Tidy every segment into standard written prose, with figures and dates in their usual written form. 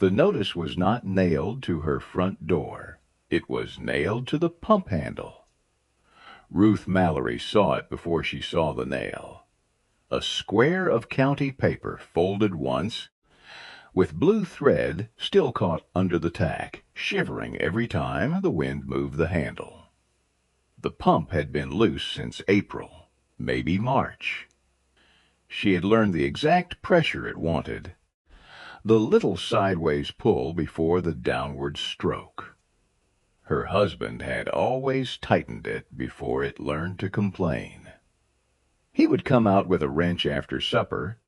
The notice was not nailed to her front door. It was nailed to the pump handle. Ruth Mallory saw it before she saw the nail. A square of county paper folded once, with blue thread still caught under the tack, shivering every time the wind moved the handle. The pump had been loose since April, maybe March. She had learned the exact pressure it wanted, the little sideways pull before the downward stroke. Her husband had always tightened it before it learned to complain. He would come out with a wrench after supper,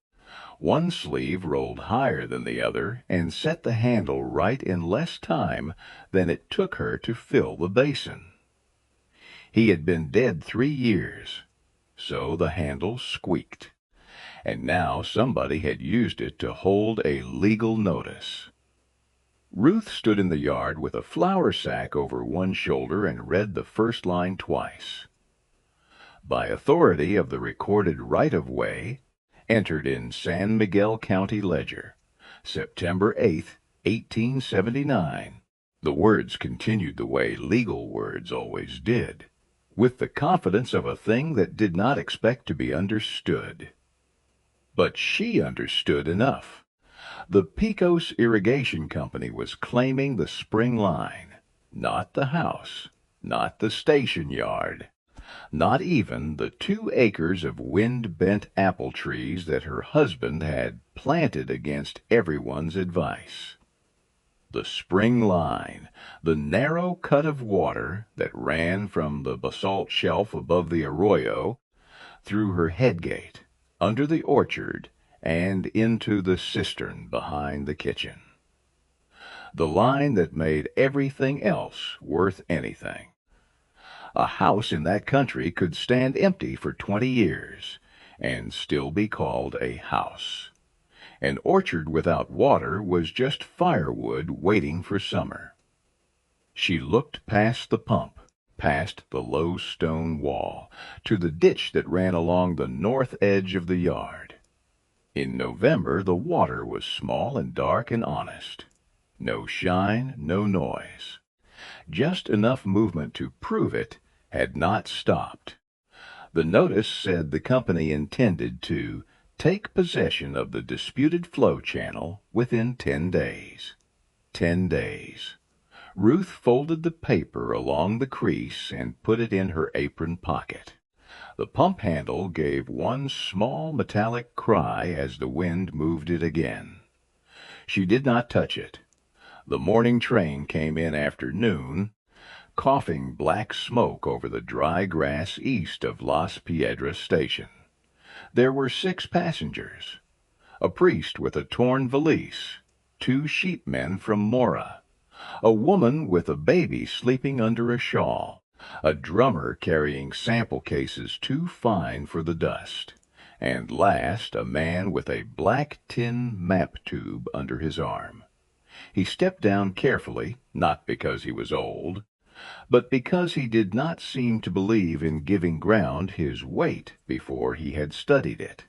one sleeve rolled higher than the other, and set the handle right in less time than it took her to fill the basin. He had been dead 3 years, so the handle squeaked, and now somebody had used it to hold a legal notice. Ruth stood in the yard with a flour sack over one shoulder and read the first line twice. By authority of the recorded right-of-way, entered in San Miguel County Ledger, September 8th, 1879. The words continued the way legal words always did, with the confidence of a thing that did not expect to be understood. But she understood enough. The Pecos Irrigation Company was claiming the spring line, not the house, not the station yard, not even the 2 acres of wind-bent apple trees that her husband had planted against everyone's advice. The spring line, the narrow cut of water that ran from the basalt shelf above the arroyo, through her headgate, under the orchard, and into the cistern behind the kitchen. The line that made everything else worth anything. A house in that country could stand empty for 20 years and still be called a house. An orchard without water was just firewood waiting for summer. She looked past the pump, past the low stone wall, to the ditch that ran along the north edge of the yard. In November the water was small and dark and honest. No shine, no noise. Just enough movement to prove it had not stopped. The notice said the company intended to take possession of the disputed flow channel within 10 days. 10 days. Ruth folded the paper along the crease and put it in her apron pocket. The pump handle gave one small metallic cry as the wind moved it again. She did not touch it. The morning train came in after noon, coughing black smoke over the dry grass east of Las Piedras Station. There were 6 passengers, a priest with a torn valise, 2 sheepmen from Mora, a woman with a baby sleeping under a shawl, a drummer carrying sample cases too fine for the dust, and last a man with a black tin map tube under his arm. He stepped down carefully, not because he was old, but because he did not seem to believe in giving ground his weight before he had studied it.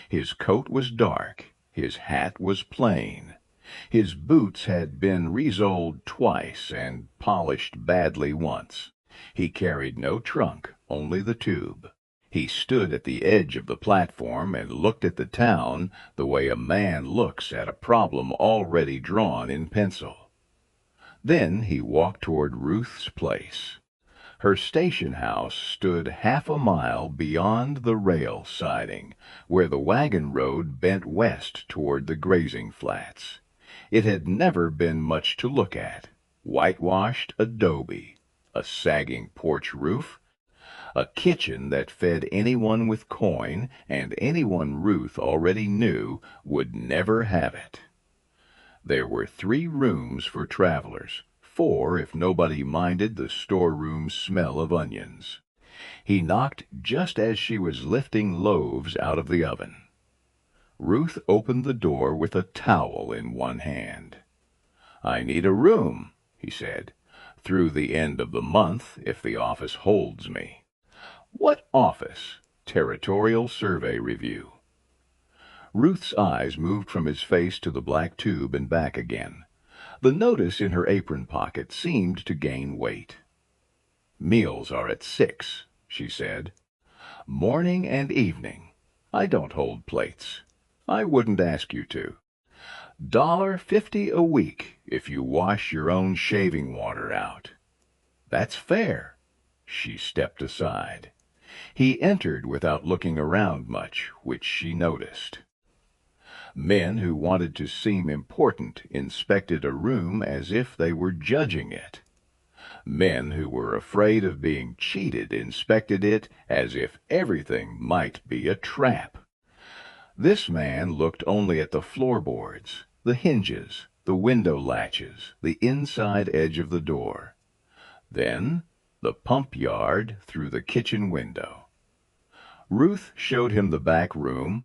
His coat was dark, his hat was plain, his boots had been resoled twice and polished badly once. He carried no trunk, only the tube. He stood at the edge of the platform and looked at the town the way a man looks at a problem already drawn in pencil. Then he walked toward Ruth's place. Her station house stood half a mile beyond the rail siding, where the wagon road bent west toward the grazing flats. It had never been much to look at. Whitewashed adobe, a sagging porch roof, a kitchen that fed anyone with coin, and anyone Ruth already knew would never have it. There were 3 rooms for travelers, 4 if nobody minded the storeroom smell of onions. He knocked just as she was lifting loaves out of the oven. Ruth opened the door with a towel in one hand. "I need a room," he said, "through the end of the month, if the office holds me." "What office?" "Territorial Survey Review." Ruth's eyes moved from his face to the black tube and back again. The notice in her apron pocket seemed to gain weight. "Meals are at 6, she said. "Morning and evening. I don't hold plates. I wouldn't ask you to. $1.50 a week if you wash your own shaving water out. That's fair." She stepped aside. He entered without looking around much, which she noticed. Men who wanted to seem important inspected a room as if they were judging it. Men who were afraid of being cheated inspected it as if everything might be a trap. This man looked only at the floorboards, the hinges, the window latches, the inside edge of the door. Then the pump yard through the kitchen window. Ruth showed him the back room,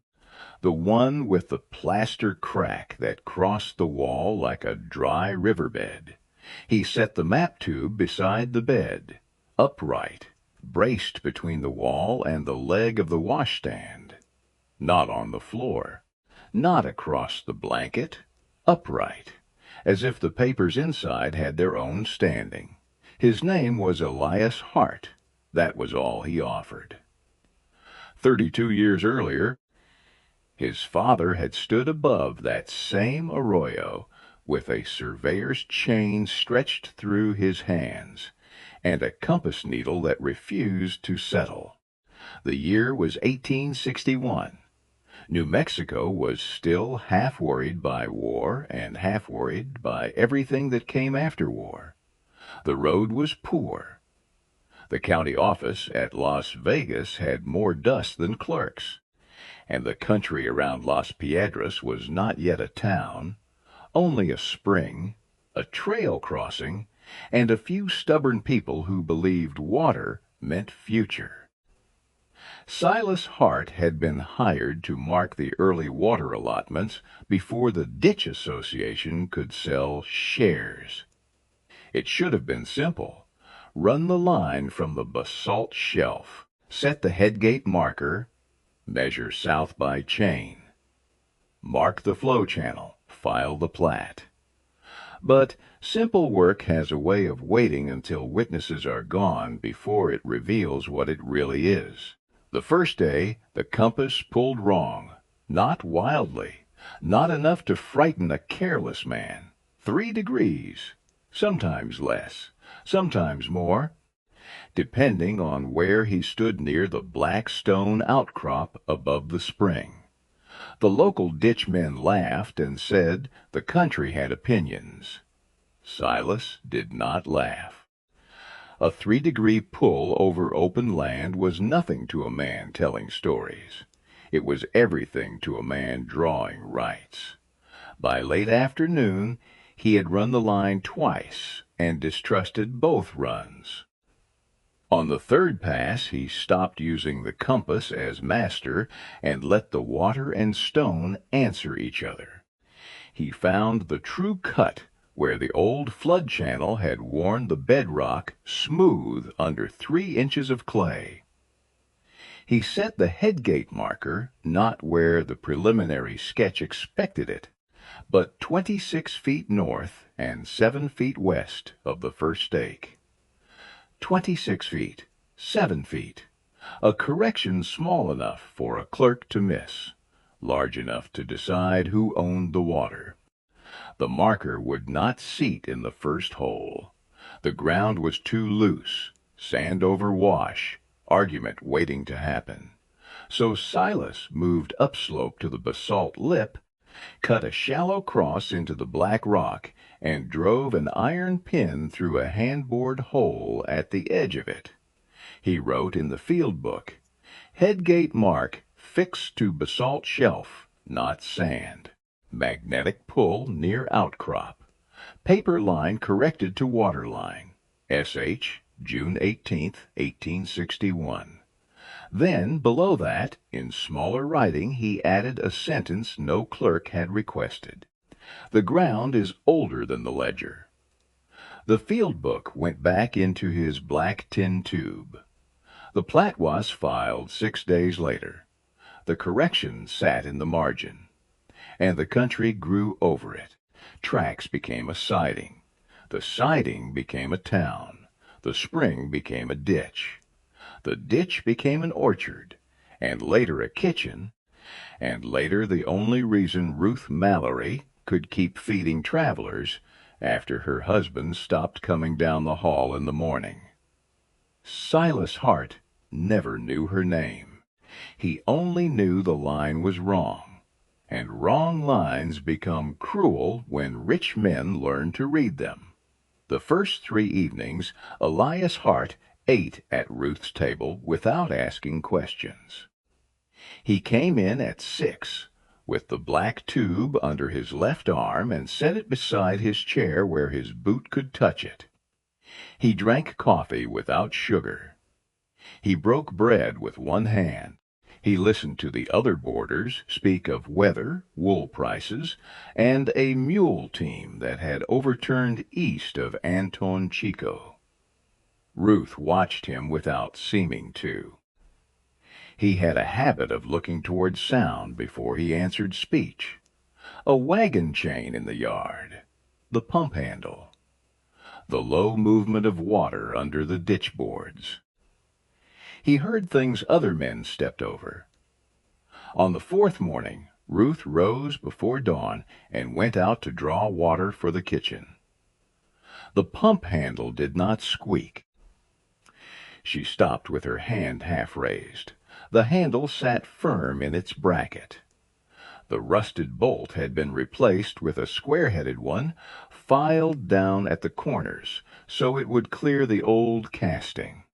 the one with the plaster crack that crossed the wall like a dry riverbed. He set the map tube beside the bed, upright, braced between the wall and the leg of the washstand. Not on the floor, not across the blanket, upright, as if the papers inside had their own standing. His name was Elias Hart. That was all he offered. 32 years earlier, his father had stood above that same arroyo with a surveyor's chain stretched through his hands and a compass needle that refused to settle. The year was 1861. New Mexico was still half worried by war and half worried by everything that came after war. The road was poor. The county office at Las Vegas had more dust than clerks, and the country around Las Piedras was not yet a town, only a spring, a trail crossing, and a few stubborn people who believed water meant future. Silas Hart had been hired to mark the early water allotments before the Ditch Association could sell shares. It should have been simple. Run the line from the basalt shelf, set the headgate marker, measure south by chain, mark the flow channel, file the plat. But simple work has a way of waiting until witnesses are gone before it reveals what it really is. The first day, the compass pulled wrong, not wildly, not enough to frighten a careless man. 3 degrees, sometimes less, sometimes more, depending on where he stood near the black stone outcrop above the spring. The local ditch men laughed and said the country had opinions. Silas did not laugh. A 3-degree pull over open land was nothing to a man telling stories. It was everything to a man drawing rights. By late afternoon, he had run the line twice and distrusted both runs. On the third pass, he stopped using the compass as master and let the water and stone answer each other. He found the true cut where the old flood channel had worn the bedrock smooth under 3 inches of clay. He set the headgate marker not where the preliminary sketch expected it, but 26 feet north and 7 feet west of the first stake. 26 feet, 7 feet, a correction small enough for a clerk to miss, large enough to decide who owned the water. The marker would not seat in the first hole. The ground was too loose, sand over wash, argument waiting to happen. So Silas moved upslope to the basalt lip, cut a shallow cross into the black rock, and drove an iron pin through a hand-bored hole at the edge of it. He wrote in the field book, "Headgate mark fixed to basalt shelf, not sand. Magnetic pull near outcrop. Paper line corrected to water line. S.H. June 18, 1861. Then, below that, in smaller writing, he added a sentence no clerk had requested. The ground is older than the ledger. The field book went back into his black tin tube. The plat was filed 6 days later. The correction sat in the margin, and the country grew over it. Tracks became a siding. The siding became a town. The spring became a ditch. The ditch became an orchard, and later a kitchen, and later the only reason Ruth Mallory could keep feeding travelers after her husband stopped coming down the hall in the morning. Silas Hart never knew her name. He only knew the line was wrong, and wrong lines become cruel when rich men learn to read them. The first 3 evenings, Elias Hart ate at Ruth's table without asking questions. He came in at 6, with the black tube under his left arm, and set it beside his chair where his boot could touch it. He drank coffee without sugar. He broke bread with one hand. He listened to the other boarders speak of weather, wool prices, and a mule team that had overturned east of Anton Chico. Ruth watched him without seeming to. He had a habit of looking toward sound before he answered speech. A wagon chain in the yard, the pump handle, the low movement of water under the ditch boards. He heard things other men stepped over. On the 4th morning, Ruth rose before dawn and went out to draw water for the kitchen. The pump handle did not squeak. She stopped with her hand half raised. The handle sat firm in its bracket. The rusted bolt had been replaced with a square-headed one, filed down at the corners, so it would clear the old casting.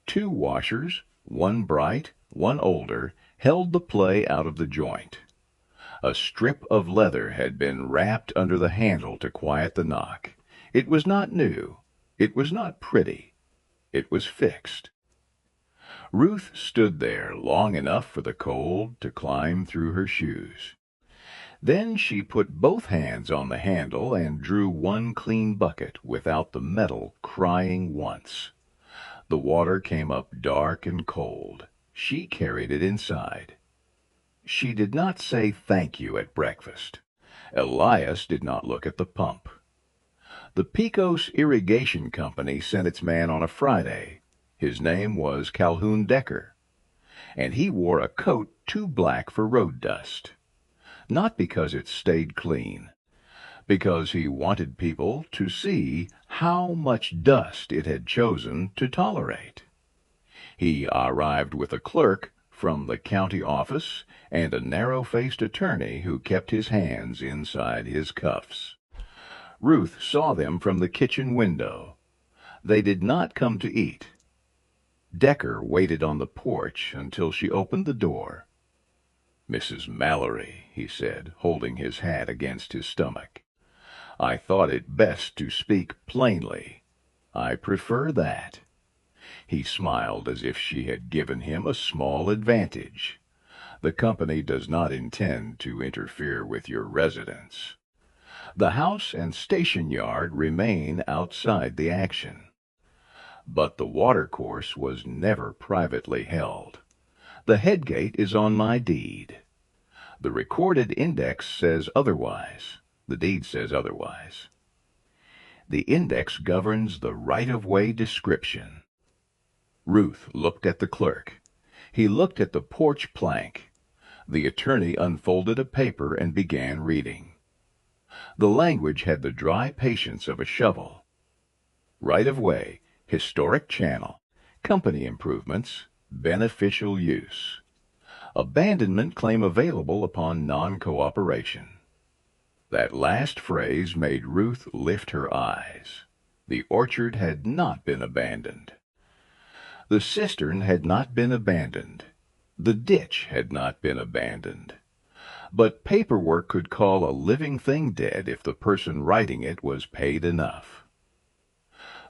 2 washers, one bright, one older, held the play out of the joint. A strip of leather had been wrapped under the handle to quiet the knock. It was not new. It was not pretty. It was fixed. Ruth stood there long enough for the cold to climb through her shoes. Then she put both hands on the handle and drew one clean bucket without the metal crying once. The water came up dark and cold. She carried it inside. She did not say thank you at breakfast. Elias did not look at the pump. The Pecos Irrigation Company sent its man on a Friday. His name was Calhoun Decker, and he wore a coat too black for road dust. Not because it stayed clean, because he wanted people to see how much dust it had chosen to tolerate. He arrived with a clerk from the county office and a narrow-faced attorney who kept his hands inside his cuffs. Ruth saw them from the kitchen window. They did not come to eat. Decker waited on the porch until she opened the door. "Mrs. Mallory," he said, holding his hat against his stomach, "I thought it best to speak plainly. I prefer that." He smiled as if she had given him a small advantage. "The company does not intend to interfere with your residence. The house and station yard remain outside the action. But the watercourse was never privately held. The head gate is on my deed. The recorded index says otherwise. The deed says otherwise. The index governs the right-of-way description." Ruth looked at the clerk. He looked at the porch plank. The attorney unfolded a paper and began reading. The language had the dry patience of a shovel. Right-of-way, historic channel, company improvements, beneficial use. Abandonment claim available upon non-cooperation. That last phrase made Ruth lift her eyes. The orchard had not been abandoned. The cistern had not been abandoned. The ditch had not been abandoned. But paperwork could call a living thing dead if the person writing it was paid enough.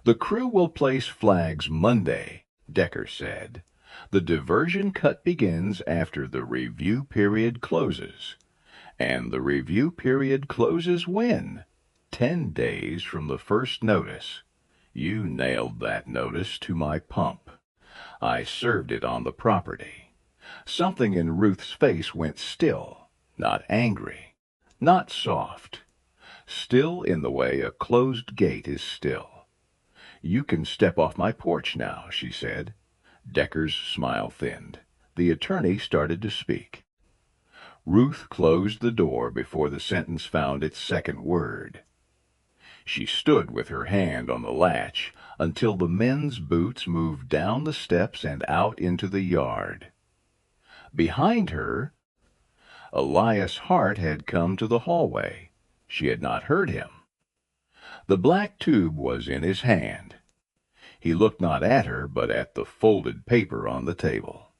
"The crew will place flags Monday," Decker said. "The diversion cut begins after the review period closes. And the review period closes when? 10 days from the first notice. You nailed that notice to my pump. I served it on the property." Something in Ruth's face went still, not angry, not soft. still in the way a closed gate is still. "You can step off my porch now," she said. Decker's smile thinned. The attorney started to speak. Ruth closed the door before the sentence found its second word. She stood with her hand on the latch until the men's boots moved down the steps and out into the yard. Behind her, Elias Hart had come to the hallway. She had not heard him. The black tube was in his hand. He looked not at her, but at the folded paper on the table.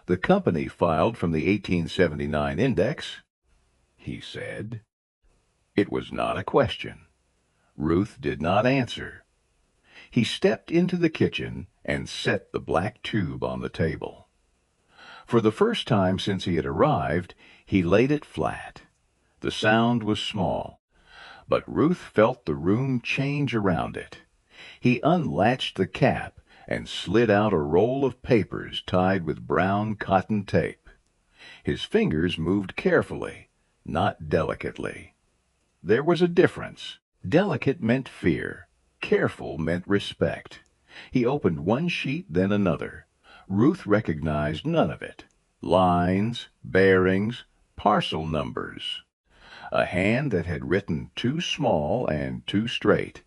"The company filed from the 1879 index," he said. It was not a question. Ruth did not answer. He stepped into the kitchen and set the black tube on the table. For the first time since he had arrived, he laid it flat. The sound was small, but Ruth felt the room change around it. He unlatched the cap and slid out a roll of papers tied with brown cotton tape. His fingers moved carefully, not delicately. There was a difference. Delicate meant fear. Careful meant respect. He opened one sheet, then another. Ruth recognized none of it. Lines, bearings, parcel numbers. A hand that had written too small and too straight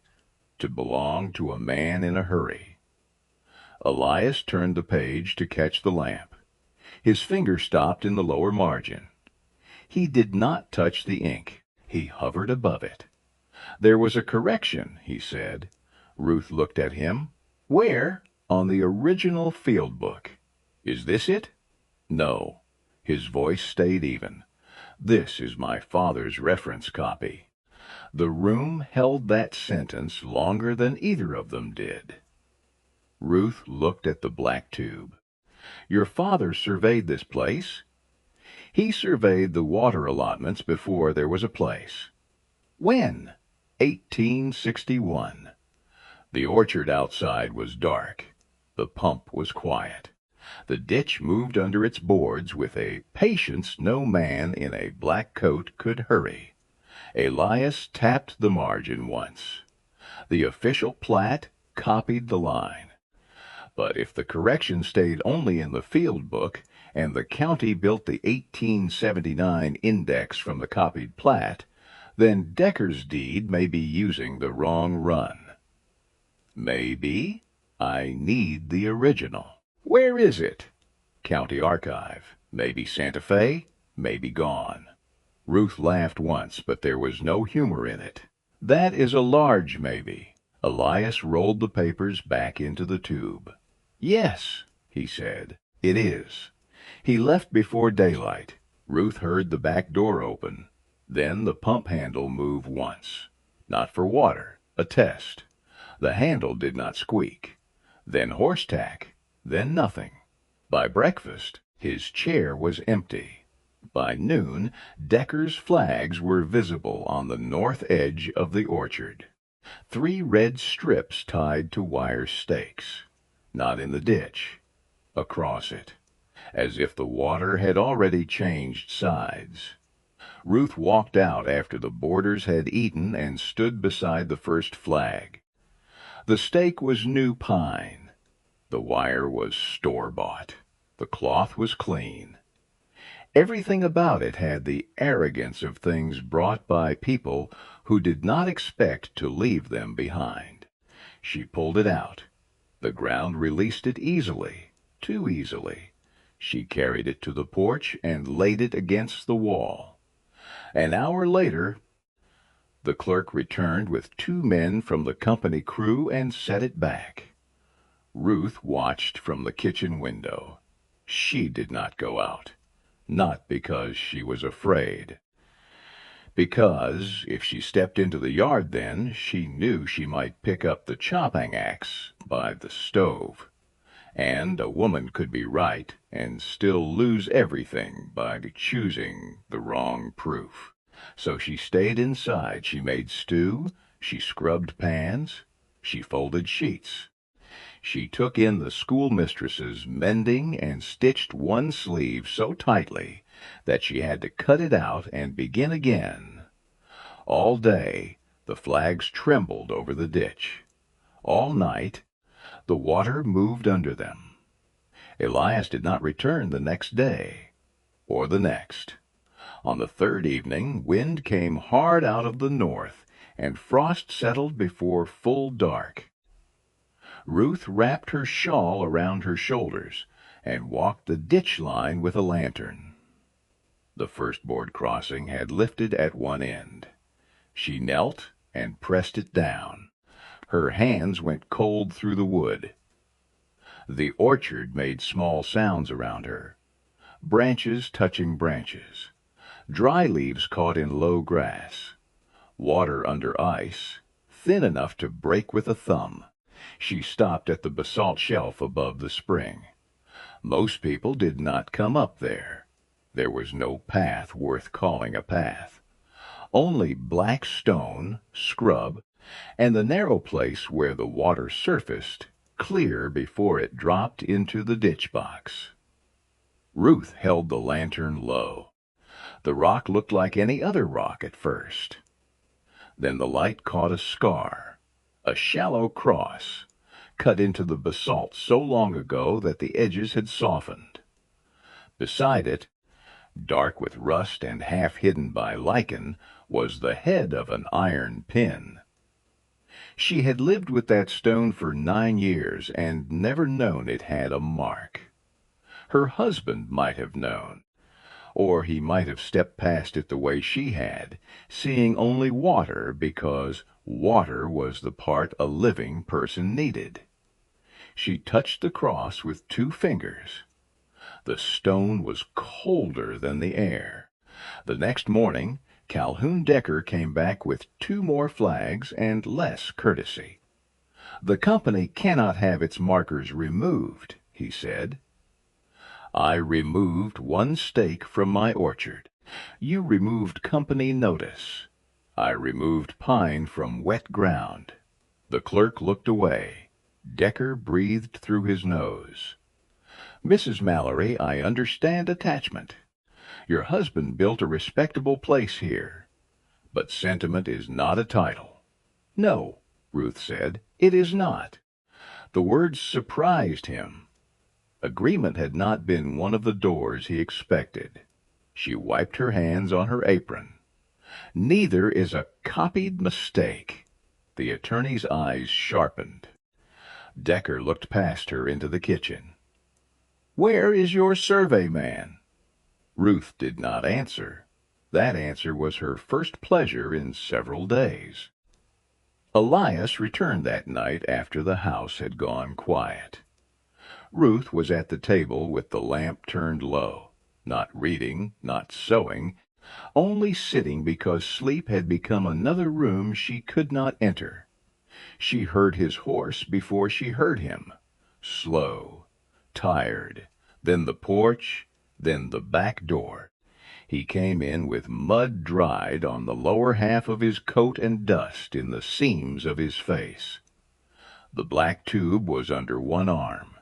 to belong to a man in a hurry. Elias turned the page to catch the lamp. His finger stopped in the lower margin. He did not touch the ink. He hovered above it. "There was a correction," he said. Ruth looked at him. "Where?" "On the original field book." "Is this it?" "No." His voice stayed even. "This is my father's reference copy." The room held that sentence longer than either of them did. Ruth looked at the black tube. "Your father surveyed this place?" "He surveyed the water allotments before there was a place." "When?" 1861. The orchard outside was dark. The pump was quiet. The ditch moved under its boards with a patience no man in a black coat could hurry. Elias tapped the margin once. The official plat copied the line. But if the correction stayed only in the field book, and the county built the 1879 index from the copied plat, then Decker's deed may be using the wrong run. Maybe. I need the original. Where is it? County Archive. Maybe Santa Fe, maybe gone. Ruth laughed once, but there was no humor in it. That is a large maybe. Elias rolled the papers back into the tube. Yes, he said, it is. He left before daylight. Ruth heard the back door open. Then the pump handle move once. Not for water, a test. The handle did not squeak. Then horse tack. Then nothing. By breakfast, his chair was empty. By noon, Decker's flags were visible on the north edge of the orchard. 3 red strips tied to wire stakes. Not in the ditch. Across it. As if the water had already changed sides. Ruth walked out after the boarders had eaten and stood beside the first flag. The stake was new pine. The wire was store-bought. The cloth was clean. Everything about it had the arrogance of things brought by people who did not expect to leave them behind. She pulled it out. The ground released it easily, too easily. She carried it to the porch and laid it against the wall. An hour later, the clerk returned with 2 men from the company crew and set it back. Ruth watched from the kitchen window. She did not go out. Not because she was afraid. Because if she stepped into the yard then, she knew she might pick up the chopping axe by the stove. And a woman could be right and still lose everything by choosing the wrong proof. So she stayed inside. She made stew. She scrubbed pans. She folded sheets. She took in the schoolmistress's mending and stitched one sleeve so tightly that she had to cut it out and begin again. All day the flags trembled over the ditch. All night the water moved under them. Elias did not return the next day, or the next. On the third evening wind came hard out of the north, and frost settled before full dark. Ruth wrapped her shawl around her shoulders and walked the ditch line with a lantern. The first board crossing had lifted at one end. She knelt and pressed it down. Her hands went cold through the wood. The orchard made small sounds around her, branches touching branches, dry leaves caught in low grass, water under ice, thin enough to break with a thumb. She stopped at the basalt shelf above the spring. Most people did not come up there. There was no path worth calling a path. Only black stone, scrub, and the narrow place where the water surfaced, clear before it dropped into the ditch box. Ruth held the lantern low. The rock looked like any other rock at first. Then the light caught a scar, a shallow cross, cut into the basalt so long ago that the edges had softened. Beside it, dark with rust and half hidden by lichen, was the head of an iron pin. She had lived with that stone for 9 years and never known it had a mark. Her husband might have known, or he might have stepped past it the way she had, seeing only water because water was the part a living person needed. She touched the cross with 2 fingers. The stone was colder than the air. The next morning Calhoun Decker came back with 2 more flags and less courtesy. "The company cannot have its markers removed," he said. "I removed 1 stake from my orchard. You removed company notice. I removed pine from wet ground." The clerk looked away. Decker breathed through his nose. "Mrs. Mallory, I understand attachment. Your husband built a respectable place here. But sentiment is not a title." "No," Ruth said, "it is not." The words surprised him. Agreement had not been one of the doors he expected. She wiped her hands on her apron. "Neither is a copied mistake." The attorney's eyes sharpened. Decker looked past her into the kitchen. "Where is your survey man?" Ruth did not answer. That answer was her first pleasure in several days. Elias returned that night after the house had gone quiet. Ruth was at the table with the lamp turned low, not reading, not sewing, only sitting because sleep had become another room she could not enter. She heard his horse before she heard him, slow, tired, then the porch, then the back door. He came in with mud dried on the lower half of his coat and dust in the seams of his face. The black tube was under one arm.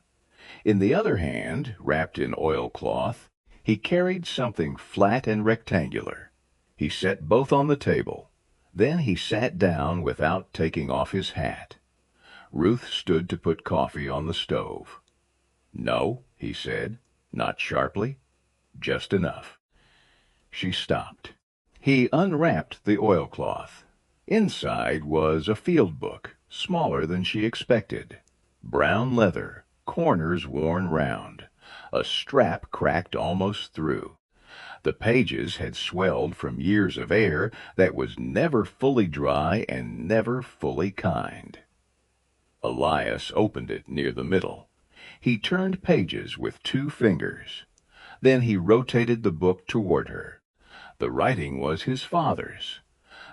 In the other hand, wrapped in oilcloth, he carried something flat and rectangular. He set both on the table. Then he sat down without taking off his hat. Ruth stood to put coffee on the stove. "No," he said, not sharply, "just enough." She stopped. He unwrapped the oilcloth. Inside was a field book, smaller than she expected. Brown leather, corners worn round, a strap cracked almost through. The pages had swelled from years of air that was never fully dry and never fully kind. Elias opened it near the middle. He turned pages with 2 fingers. Then he rotated the book toward her. The writing was his father's.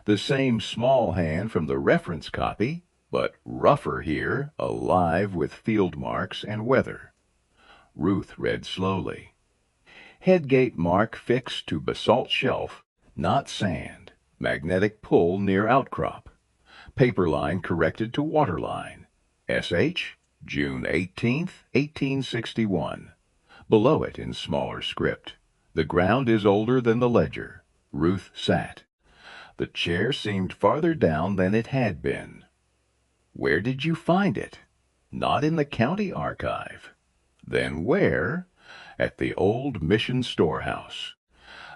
The same small hand from the reference copy, but rougher here, alive with field marks and weather. Ruth read slowly. "Headgate mark fixed to basalt shelf, not sand. Magnetic pull near outcrop. Paper line corrected to water line. S.H. June 18th, 1861. Below it in smaller script. The ground is older than the ledger. Ruth sat. The chair seemed farther down than it had been. Where did you find it? Not in the county archive. Then where? At the old mission storehouse.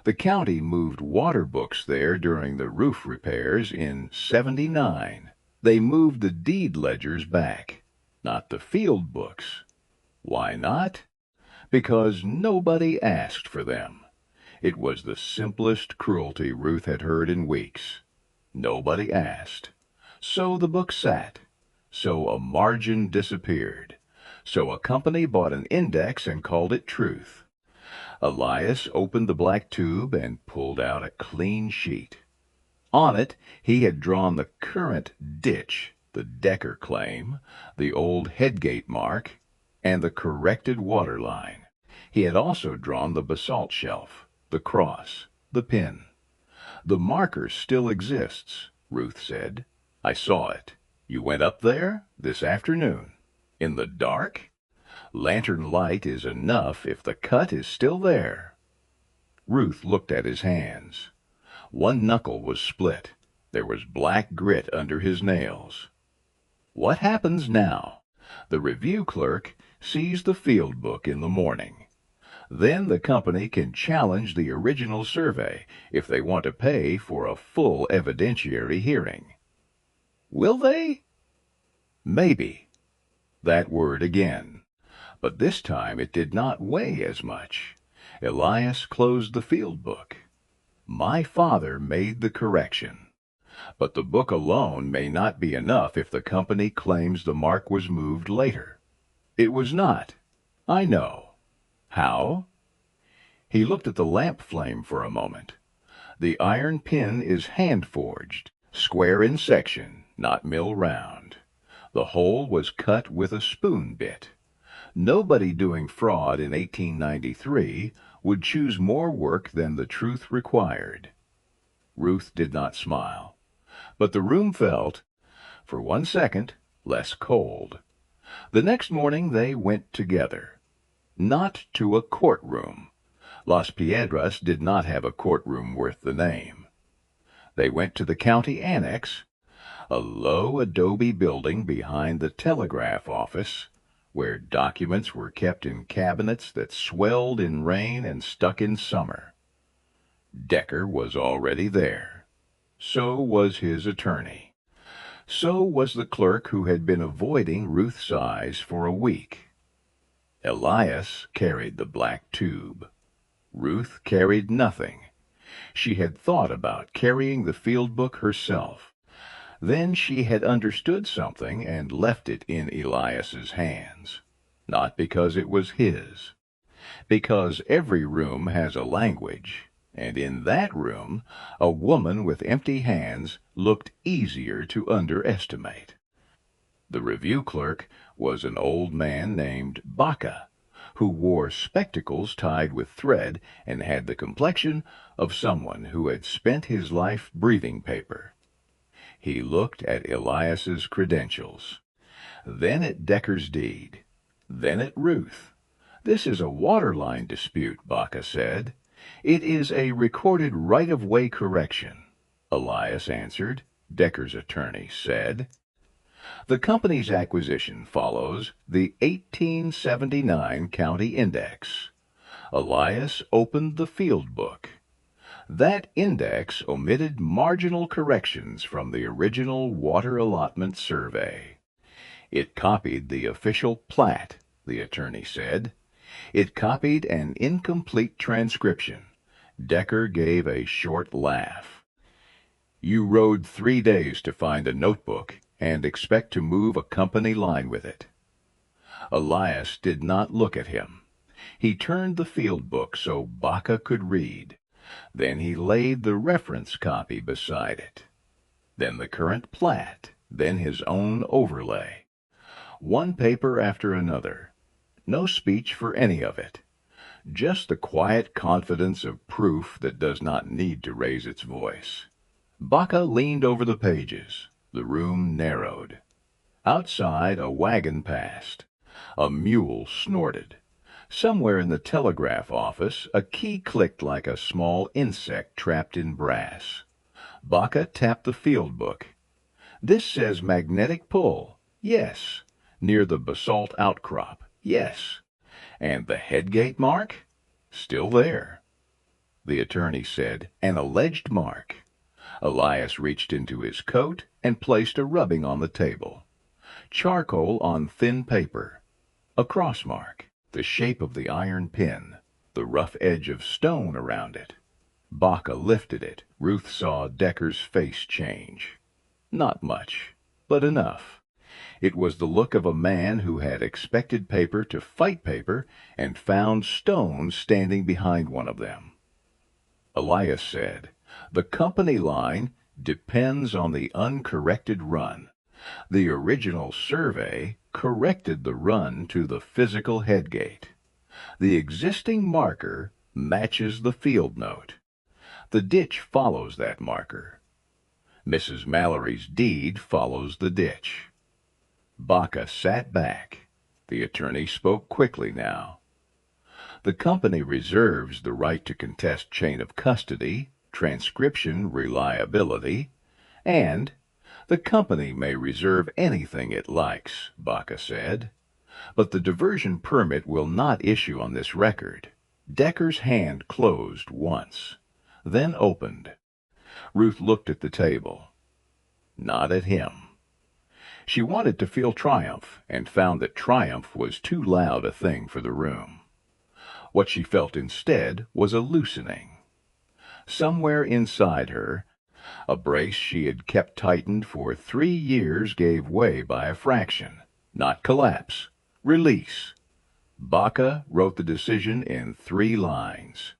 The county moved water books there during the roof repairs in '79. They moved the deed ledgers back, not the field books. Why not? Because nobody asked for them. It was the simplest cruelty Ruth had heard in weeks. Nobody asked. So the book sat. So a margin disappeared. So a company bought an index and called it Truth. Elias opened the black tube and pulled out a clean sheet. On it he had drawn the current ditch, the Decker claim, the old headgate mark, and the corrected water line. He had also drawn the basalt shelf, the cross, the pin. The marker still exists, Ruth said. I saw it. You went up there this afternoon. In the dark? Lantern light is enough if the cut is still there. Ruth looked at his hands. One knuckle was split. There was black grit under his nails. What happens now? The review clerk sees the field book in the morning. Then the company can challenge the original survey if they want to pay for a full evidentiary hearing. Will they? Maybe. That word again. But this time it did not weigh as much. Elias closed the field book. My father made the correction. But the book alone may not be enough if the company claims the mark was moved later. It was not. I know. How? He looked at the lamp flame for a moment. The iron pin is hand-forged, square in section, not mill round. The hole was cut with a spoon bit. Nobody doing fraud in 1893 would choose more work than the truth required. Ruth did not smile, but the room felt, for 1 second, less cold. The next morning they went together. Not to a courtroom. Las Piedras did not have a courtroom worth the name. They went to the county annex, a low adobe building behind the telegraph office, where documents were kept in cabinets that swelled in rain and stuck in summer. Decker was already there. So was his attorney. So was the clerk who had been avoiding Ruth's eyes for a week. Elias carried the black tube. Ruth carried nothing. She had thought about carrying the field book herself. Then she had understood something and left it in Elias's hands. Not because it was his. Because every room has a language, and in that room a woman with empty hands looked easier to underestimate. The review clerk was an old man named Baca, who wore spectacles tied with thread and had the complexion of someone who had spent his life breathing paper. He looked at Elias's credentials, then at Decker's deed, then at Ruth. This is a waterline dispute, Baca said. It is a recorded right-of-way correction. Elias answered. Decker's attorney said. The company's acquisition follows the 1879 County Index. Elias opened the field book. That index omitted marginal corrections from the original water allotment survey. It copied the official plat, the attorney said. It copied an incomplete transcription. Decker gave a short laugh. You rode 3 days to find a notebook and expect to move a company line with it. Elias did not look at him. He turned the field book so Baca could read. Then he laid the reference copy beside it. Then the current plat, then his own overlay. One paper after another. No speech for any of it. Just the quiet confidence of proof that does not need to raise its voice. Baca leaned over the pages. The room narrowed. Outside a wagon passed. A mule snorted. Somewhere in the telegraph office a key clicked like a small insect trapped in brass. Baca tapped the field book. This says magnetic pull. Yes. Near the basalt outcrop. Yes. And the headgate mark? Still there. The attorney said, an alleged mark. Elias reached into his coat and placed a rubbing on the table. Charcoal on thin paper. A cross mark. The shape of the iron pin. The rough edge of stone around it. Baca lifted it. Ruth saw Decker's face change. Not much, but enough. It was the look of a man who had expected paper to fight paper and found stones standing behind one of them. Elias said, the company line depends on the uncorrected run. The original survey corrected the run to the physical headgate. The existing marker matches the field note. The ditch follows that marker. Mrs. Mallory's deed follows the ditch. Baca sat back. The attorney spoke quickly now. The company reserves the right to contest chain of custody, transcription reliability, and the company may reserve anything it likes, Baca said. But the diversion permit will not issue on this record. Decker's hand closed once, then opened. Ruth looked at the table. Not at him. She wanted to feel triumph, and found that triumph was too loud a thing for the room. What she felt instead was a loosening. Somewhere inside her, a brace she had kept tightened for 3 years gave way by a fraction. Not collapse. Release. Baca wrote the decision in 3 lines.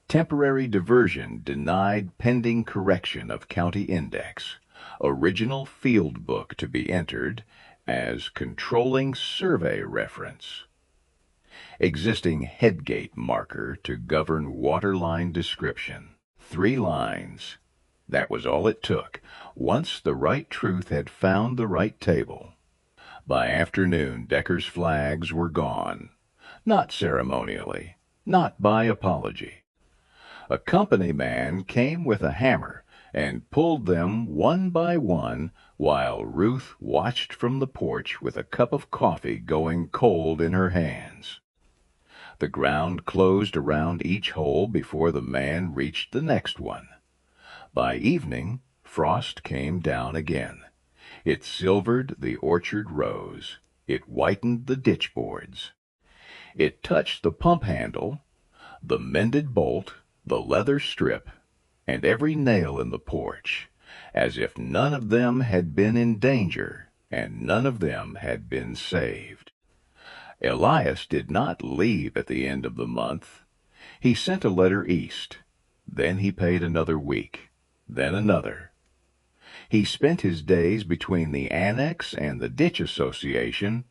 Temporary diversion denied pending correction of county index. Original field book to be entered as controlling survey reference. Existing headgate marker to govern waterline description. 3 lines. That was all it took, once the right truth had found the right table. By afternoon, Decker's flags were gone. Not ceremonially, not by apology. A company man came with a hammer and pulled them one by one while Ruth watched from the porch with a cup of coffee going cold in her hands. The ground closed around each hole before the man reached the next one. By evening, frost came down again. It silvered the orchard rows. It whitened the ditch boards. It touched the pump handle, the mended bolt, the leather strip, and every nail in the porch, as if none of them had been in danger and none of them had been saved. Elias did not leave at the end of the month. He sent a letter east. Then he paid another week. Then another. He spent his days between the annex and the ditch association,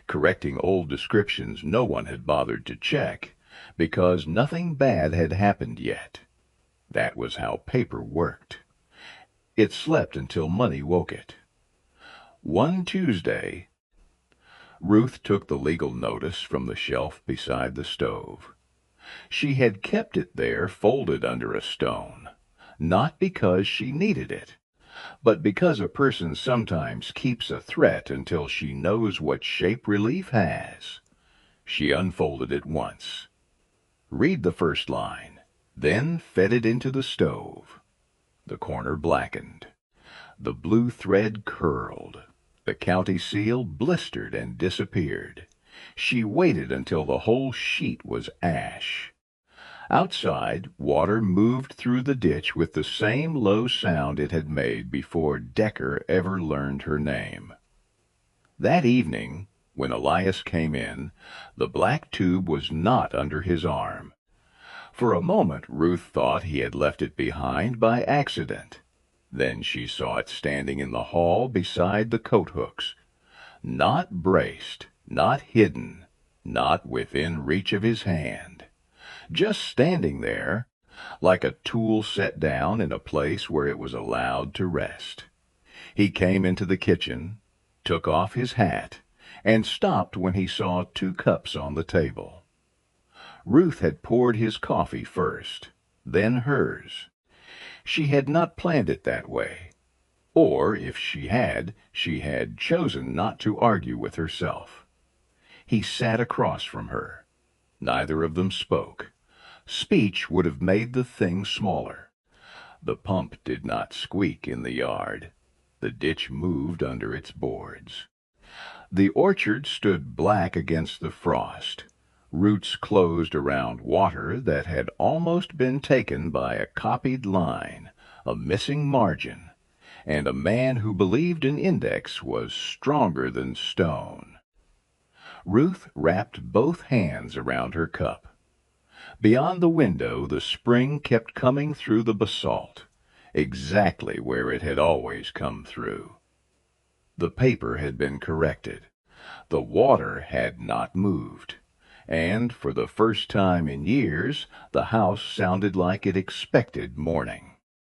correcting old descriptions no one had bothered to check, because nothing bad had happened yet. That was how paper worked. It slept until money woke it. One Tuesday, Ruth took the legal notice from the shelf beside the stove. She had kept it there folded under a stone, not because she needed it, but because a person sometimes keeps a threat until she knows what shape relief has. She unfolded it once. Read the first line, then fed it into the stove. The corner blackened. The blue thread curled. The county seal blistered and disappeared. She waited until the whole sheet was ash. Outside, water moved through the ditch with the same low sound it had made before Decker ever learned her name. That evening, when Elias came in, the black tube was not under his arm. For a moment Ruth thought he had left it behind by accident. Then she saw it standing in the hall beside the coat hooks. Not braced, not hidden, not within reach of his hand. Just standing there, like a tool set down in a place where it was allowed to rest. He came into the kitchen, took off his hat, and stopped when he saw 2 cups on the table. Ruth had poured his coffee first, then hers. She had not planned it that way. Or, if she had chosen not to argue with herself. He sat across from her. Neither of them spoke. Speech would have made the thing smaller. The pump did not squeak in the yard. The ditch moved under its boards. The orchard stood black against the frost, roots closed around water that had almost been taken by a copied line, a missing margin, and a man who believed an index was stronger than stone. Ruth wrapped both hands around her cup. Beyond the window the spring kept coming through the basalt, exactly where it had always come through. The paper had been corrected. The water had not moved. And for the first time in years the house sounded like it expected morning.